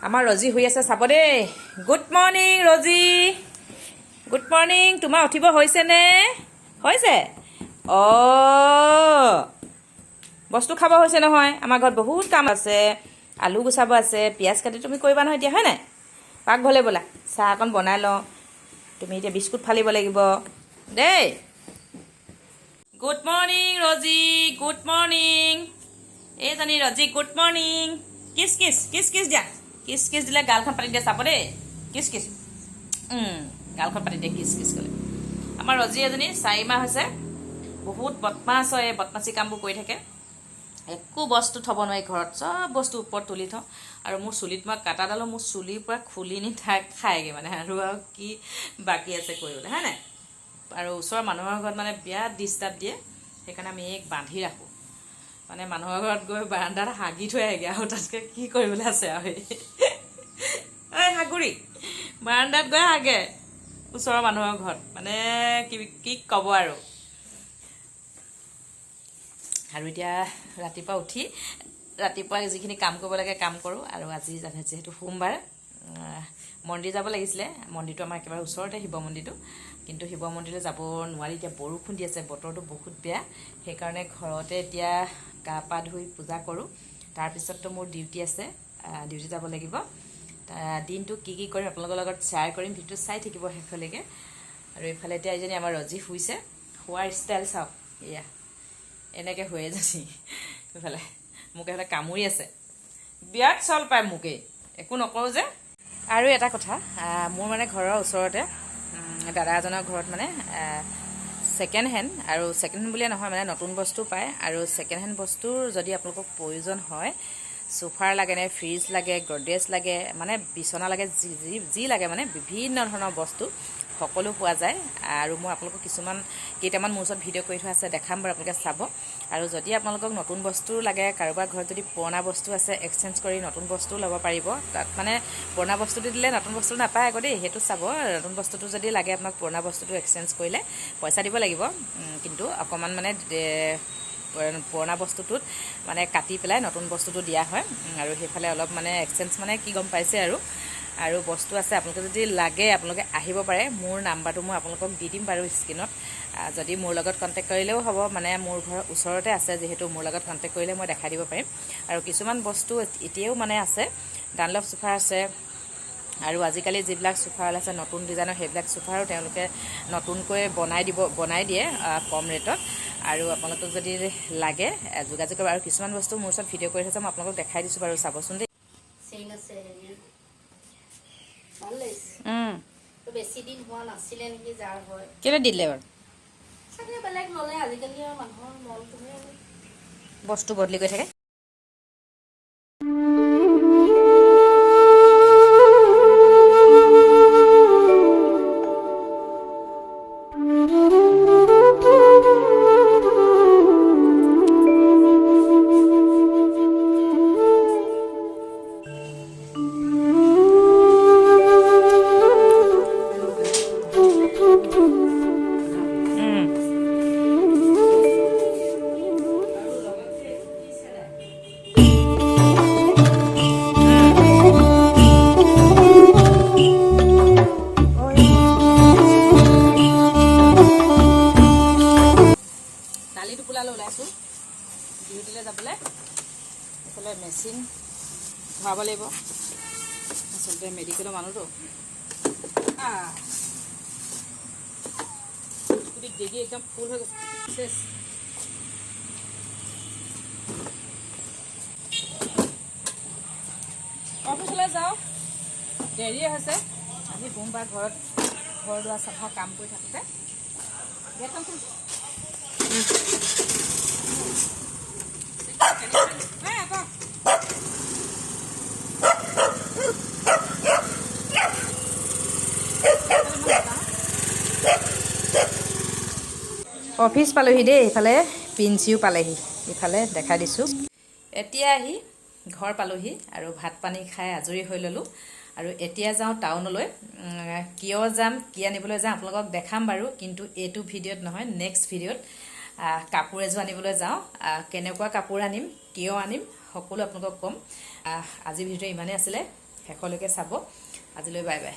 আমাৰ ৰজি শুই আছে চাব দেই। Good morning Roji, good morning. তোমাৰ উঠিব হৈছেনে? হৈছে? বস্তু খাব হৈছে নহয়। আমাৰ ঘৰত বহুত কাম আছে, আলু গুচাব আছে, পিঁয়াজ কাটি তুমি কৰিবা নহয় এতিয়া, হয় নাই? পাকঘৰলৈ ব'লা, চাহ অকণ বনাই লওঁ। তুমি এতিয়া বিস্কুট ফালিব লাগিব দেই। Good morning Roji, good morning. এইজনী ৰজি, গুড মৰ্ণিং। কিছ কিছ কিছ কিছ দিয়া, কিছ কিছ দিলে গালখন পাতি দিয়ে চাব দেই। কিছ কিছ, গালখন পাতি দিয়ে কিছ কিছ ক'লে। আমাৰ ৰজি এজনী 4 মাহ হৈছে, বহুত বদমাছ হয়। বদমাচি কামবোৰ কৰি থাকে। একো বস্তু থ'ব নোৱাৰি ঘৰত, চব বস্তু ওপৰত তুলি থওঁ। আৰু মোৰ চুলিত মই কাটাডালো মোৰ চুলিৰ পৰা খুলি নি খায়গৈ মানে। আৰু কি বাকী আছে কৰিবলৈ, হয় নাই? আৰু ওচৰৰ মানুহৰ ঘৰত মানে বিৰাট ডিষ্টাৰ্ব দিয়ে, সেইকাৰণে আমি এইক বান্ধি ৰাখোঁ। মানে মানুহৰ ঘৰত গৈ বাৰান্দাত হাগি থৈ আহেগৈ, আৰু তাতকৈ কি কৰিবলৈ আছে আৰু। এই হাগুৰি বাৰান্দাত গৈ হাগে ওচৰৰ মানুহৰ ঘৰত, মানে কি ক'ব আৰু। আৰু এতিয়া ৰাতিপুৱা উঠি ৰাতিপুৱা যিখিনি কাম কৰিব লাগে কাম কৰোঁ। আৰু আজি যিহেতু সোমবাৰ, মন্দিৰ যাব লাগিছিলে। মন্দিৰটো আমাৰ একেবাৰে ওচৰতে, শিৱ মন্দিৰটো, কিন্তু শিৱ মন্দিৰলৈ যাব নোৱাৰি। এতিয়া বৰষুণ দি আছে, বতৰটো বহুত বেয়া। সেইকাৰণে ঘৰতে এতিয়া গা পা ধুই পূজা কৰোঁ। তাৰপিছততো মোৰ ডিউটি আছে, ডিউটি যাব লাগিব। দিনটো কি কি কৰিম আপোনালোকৰ লগত শ্বেয়াৰ কৰিম, ভিডিঅ'টো চাই থাকিব শেষলৈকে। আৰু এইফালে এতিয়া এইজনী আমাৰ ৰজি শুইছে, শোৱাৰ ষ্টাইল চাওক, এয়া এনেকৈ শুৱে এজনী। এইফালে মোক এইফালে কামুৰি আছে, বিৰাট চল পায় মোকেই, একো নকৰোঁ যে। আৰু এটা কথা, মোৰ মানে ঘৰৰ ওচৰতে দাদা এজনৰ ঘৰত মানে ছেকেণ্ড হেণ্ড, আৰু ছেকেণ্ড হেণ্ড বুলিয়ে নহয় মানে নতুন বস্তু পায়। আৰু ছেকেণ্ড হেণ্ড বস্তুৰ যদি আপোনালোকক প্ৰয়োজন হয়, চোফাৰ লাগে নে, ফ্ৰিজ লাগে, গডৰেজ লাগে, মানে বিচনা লাগে, যি লাগে মানে বিভিন্ন ধৰণৰ বস্তু সকলো পোৱা যায়। আৰু মই আপোনালোকক কেইটামান মোৰ ওচৰত ভিডিঅ' কৰি থোৱা আছে, দেখাম বাৰু, আপোনালোকে চাব। আৰু যদি আপোনালোকক নতুন বস্তু লাগে, কাৰোবাৰ ঘৰত যদি পুৰণা বস্তু আছে, এক্সচেঞ্জ কৰি নতুন বস্তুও ল'ব পাৰিব। তাত মানে পুৰণা বস্তুটো দিলে নতুন বস্তু নাপায় আকৌ দেই, সেইটো চাব। নতুন বস্তুটো যদি লাগে আপোনাক, পুৰণা বস্তুটো এক্সচেঞ্জ কৰিলে পইচা দিব লাগিব, কিন্তু অকণমান মানে পুৰণা বস্তুটোত মানে কাটি পেলাই নতুন বস্তুটো দিয়া হয়। আৰু সেইফালে অলপ মানে এক্সচেঞ্জ মানে কি গম পাইছে আৰু বস্তু আছে। আপোনালোকে যদি লাগে আপোনালোকে আহিব পাৰে। মোৰ নাম্বাৰটো মই আপোনালোকক দি দিম বাৰু স্ক্ৰীণত। যদি মোৰ লগত কণ্টেক্ট কৰিলেও হ'ব, মানে মোৰ ঘৰৰ ওচৰতে আছে যিহেতু, মোৰ লগত কণ্টেক্ট কৰিলে মই দেখাই দিব পাৰিম। আৰু কিছুমান বস্তু এতিয়াও মানে আছে, ডানলপ চোফা আছে। আৰু আজিকালি যিবিলাক চোফা ওলাইছে নতুন ডিজাইনৰ, সেইবিলাক চোফাৰো তেওঁলোকে নতুনকৈ বনাই দিয়ে কম ৰেটত। আৰু আপোনালোকক যদি লাগে যোগাযোগ কৰিব। আৰু কিছুমান বস্তু মোৰ ওচৰত ভিডিঅ' কৰি থৈছে, মই আপোনালোকক দেখাই দিছোঁ বাৰু, চাবচোন দেই। বেছি দিন হোৱা নাছিলে নেকি, যাৰ হয় কেলৈ দিলে বাৰু? চাগে বেলেগ ল'লে। আজিকালি আৰু মানুহৰ মনটোহে বস্তু বদলি কৰি থাকে। দালি টোপোলালৈ ওলাইছোঁ ডিউটিলৈ যাবলৈ। এইফালে মেচিন ভৰাব লাগিব, আচলতে মেডিকেলৰ মানুহতো স্কুটিত দেগি একদম ফুল হৈ গৈছে, চেছ। অফিচলৈ যাওঁ, দেৰিয়ে হৈছে। আজি সোমবাৰ, ঘৰ দুৱাৰ চাফা কাম কৰি থাকোঁতে অফিচ পালোহি দেই। এইফালে পিঞ্চিও পালেহি, ইফালে দেখাই দিছোঁ। এতিয়া আহি ঘৰ পালোহি আৰু ভাত পানী খাই আজৰি হৈ ল'লোঁ। আৰু এতিয়া যাওঁ টাউনলৈ। কিয় যাম, কি আনিবলৈ যাম আপোনালোকক দেখাম বাৰু, কিন্তু এইটো ভিডিঅ'ত নহয়, নেক্সট ভিডিঅ'ত। কাপোৰ এযোৰ আনিবলৈ যাওঁ। কেনেকুৱা কাপোৰ আনিম, কিয় আনিম, সকলো আপোনালোকক ক'ম। আজি ভিডিঅ'টো ইমানেই আছিলে। শেষলৈকে চাব আজিলৈ বাই বাই